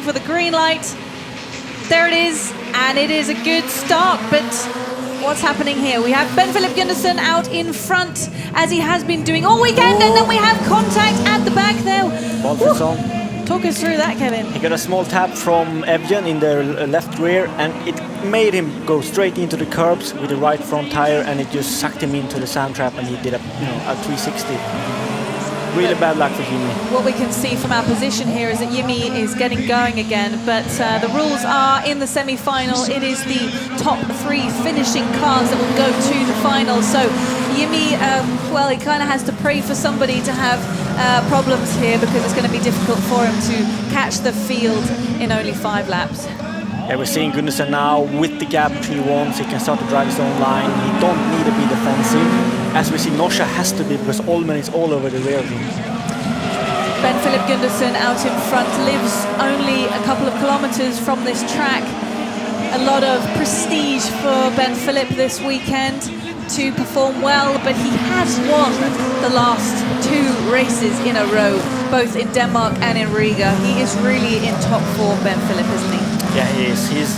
for the green light. There it is, and it is a good start, but what's happening here? We have Ben-Philip Gundersen out in front, as he has been doing all weekend, and then we have contact at the back there. Talk us through that, Kevin. He got a small tap from Evgen in the left rear, and it made him go straight into the curbs with the right front tire, and it just sucked him into the sand trap, and he did a 360. Really bad luck for Jimmy. What we can see from our position here is that Jimmy is getting going again, but the rules are in the semi-final. It is the top 3 finishing cars that will go to the final. So Jimmy, well, he kind of has to pray for somebody to have problems here, because it's going to be difficult for him to catch the field in only 5 laps. Yeah, we're seeing Gundersen now with the gap he wants. He can start to drive his own line. He don't need to be defensive. As we see, Nosha has to be, because Allman is all over the rear of him. Ben-Philip Gundersen out in front, lives only a couple of kilometers from this track. A lot of prestige for Ben-Philip this weekend to perform well, but he has won the last 2 races in a row, both in Denmark and in Riga. He is really in top form, Ben-Philip, isn't he? Yeah, he is. He's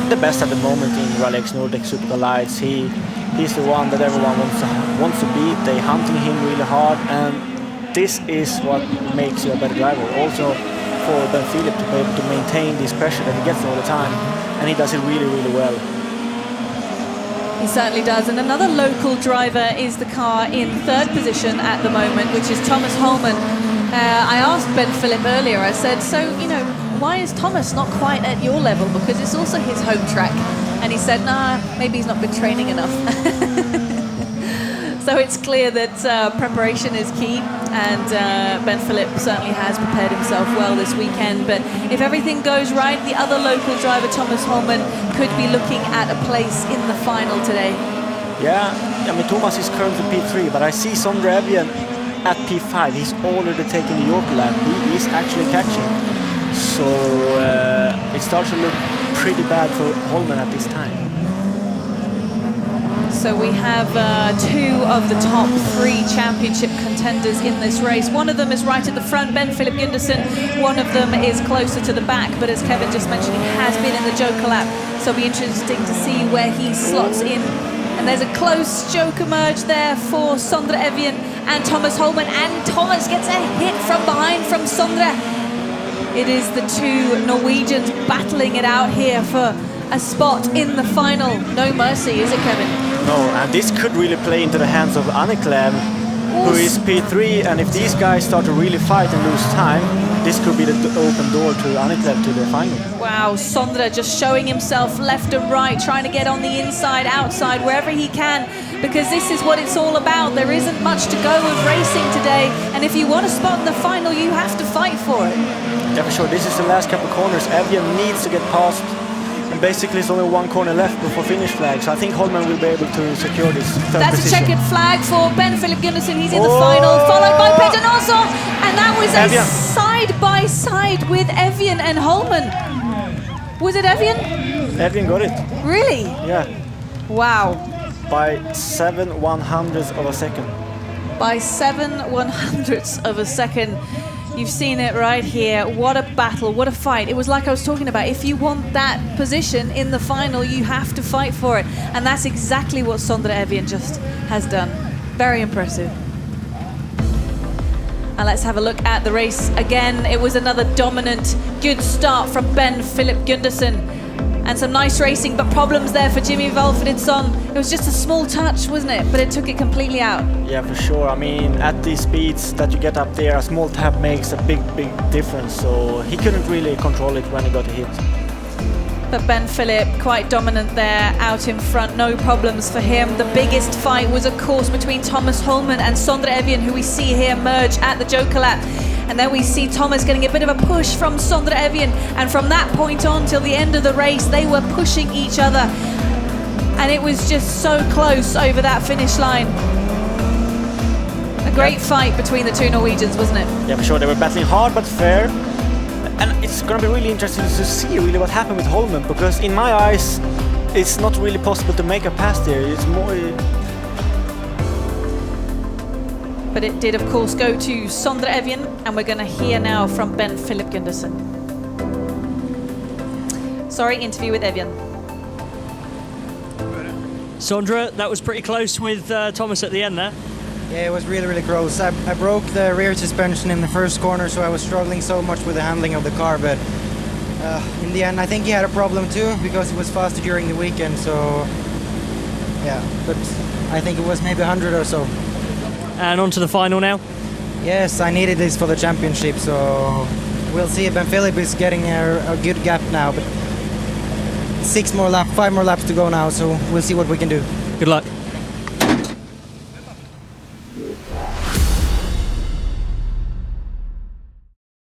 the best at the moment in RallyX Nordic Supercar lights. He's the one that everyone wants to beat. They're hunting him really hard, and this is what makes you a better driver. Also for Ben-Philip to be able to maintain this pressure that he gets all the time, and he does it really, really well. He certainly does. And another local driver is the car in 3rd position at the moment, which is Thomas Holman. I asked Ben-Philip earlier, I said, so, you know, why is Thomas not quite at your level? Because it's also his home track. And he said, nah, maybe he's not been training enough. So it's clear that preparation is key, and Ben-Philip certainly has prepared himself well this weekend. But if everything goes right, the other local driver, Thomas Holman, could be looking at a place in the final today. Yeah, I mean, Thomas is currently P3, but I see Sondre Evjen at P5. He's already taking the York lap. He is actually catching. So it starts to look pretty bad for Holman at this time. So we have 2 of the top 3 championship contenders in this race. One of them is right at the front, Ben-Philip Gundersen. One of them is closer to the back, but as Kevin just mentioned, he has been in the Joker lap. So it'll be interesting to see where he slots in. And there's a close Joker merge there for Sondre Evjen and Thomas Holman. And Thomas gets a hit from behind from Sondre. It is the 2 Norwegians battling it out here for a spot in the final. No mercy, is it, Kevin? No, and this could really play into the hands of Anniklev, who is P3, and if these guys start to really fight and lose time, this could be the open door to Anniklev to the final. Wow, Sondre just showing himself left and right, trying to get on the inside, outside, wherever he can, because this is what it's all about. There isn't much to go with racing today, and if you want a spot in the final, you have to fight for it. Yeah, for sure. This is the last couple of corners. Evjen needs to get past. And basically, there's only 1 corner left before finish flag, so I think Holman will be able to secure this 3rd That's position. a checkered flag for Ben-Philip Gundersen. He's in the final, followed by Peter Nosso, and that was a side-by-side with Evjen and Holman. Was it Evjen? Evjen got it. Really? Yeah. Wow. By 7/100ths of a second. By 7/100ths of a second. You've seen it right here. What a battle, what a fight. It was like I was talking about. If you want that position in the final, you have to fight for it. And that's exactly what Sondre Evjen just has done. Very impressive. And let's have a look at the race again. It was another dominant, good start from Ben-Philip Gundersen. And some nice racing, but problems there for Jimmy Valfridsson. It was just a small touch, wasn't it? But it took it completely out. Yeah, for sure. I mean, at these speeds that you get up there, a small tap makes a big, big difference. So he couldn't really control it when he got hit. But Ben-Philip quite dominant there, out in front, no problems for him. The biggest fight was, of course, between Thomas Holman and Sondre Evjen, who we see here merge at the Joker lap. And then we see Thomas getting a bit of a push from Sondre Evjen. And from that point on till the end of the race, they were pushing each other. And it was just so close over that finish line. A great fight between the 2 Norwegians, wasn't it? Yeah, for sure. They were battling hard but fair. And it's going to be really interesting to see really what happened with Holman, because in my eyes, it's not really possible to make a pass there. It's more... But it did, of course, go to Sondre Evjen, and we're going to hear now from Ben-Philip Gundersen. interview with Evian. Sondra, that was pretty close with Thomas at the end there. Yeah, it was really, really close. I broke the rear suspension in the first corner, so I was struggling so much with the handling of the car, but in the end I think he had a problem too, because he was faster during the weekend, so yeah, but I think it was maybe 100 or so. And on to the final now. Yes, I needed this for the championship, so we'll see. Ben Philip is getting a good gap now, but 5 more laps to go now, so we'll see what we can do. Good luck.